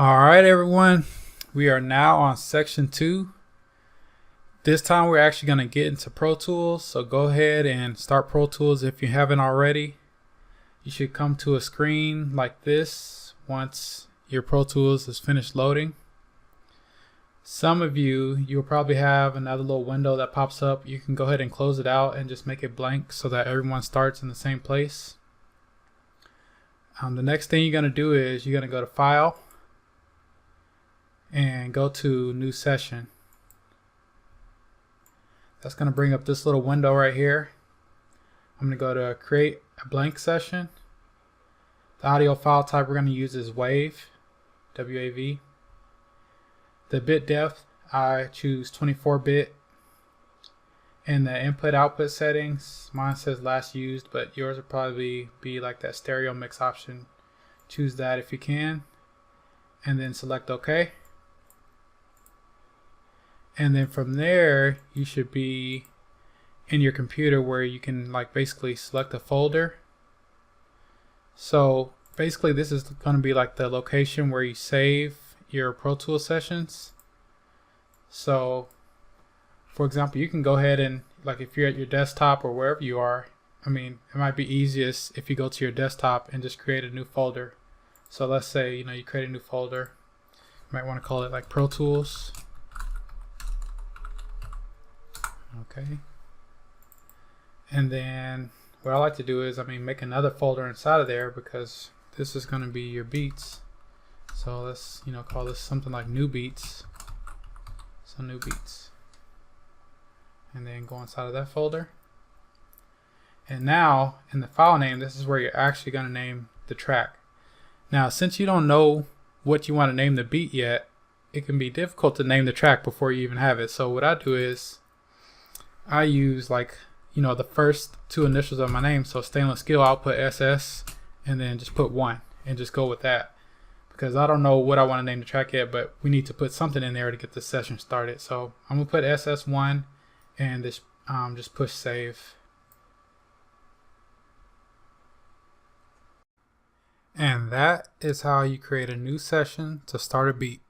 All right, everyone. We are now on section 2. This time we're actually going to get into Pro Tools. So go ahead and start Pro Tools if you haven't already. You should come to a screen like this once your Pro Tools is finished loading. Some of you'll probably have another little window that pops up. You can go ahead and close it out and just make it blank so that everyone starts in the same place. The next thing you're going to do is you're going to go to File and go to New Session. That's going to bring up this little window right here. I'm going to go to Create a Blank Session. The audio file type we're going to use is WAV, W-A-V. The bit depth, I choose 24-bit. And the input-output settings, mine says last used, but yours will probably be like that stereo mix option. Choose that if you can. And then select OK. And then from there, you should be in your computer where you can basically select a folder. So basically this is going to be like the location where you save your Pro Tools sessions. So for example, you can go ahead and if you're at your desktop or wherever you are, it might be easiest if you go to your desktop and just create a new folder. So let's say you create a new folder. You might want to call it Pro Tools. Okay. And then what I like to do is make another folder inside of there because this is going to be your beats. So let's call this something like new beats. So new beats. And then go inside of that folder. And now in the file name, this is where you're actually going to name the track. Now since you don't know what you want to name the beat yet, it can be difficult to name the track before you even have it. So what I do is I use the first two initials of my name, so stainless steel, I'll put SS and then just put 1 and just go with that because I don't know what I want to name the track yet, but we need to put something in there to get this session started. So I'm gonna put SS1 and this just push save. And that is how you create a new session to start a beat.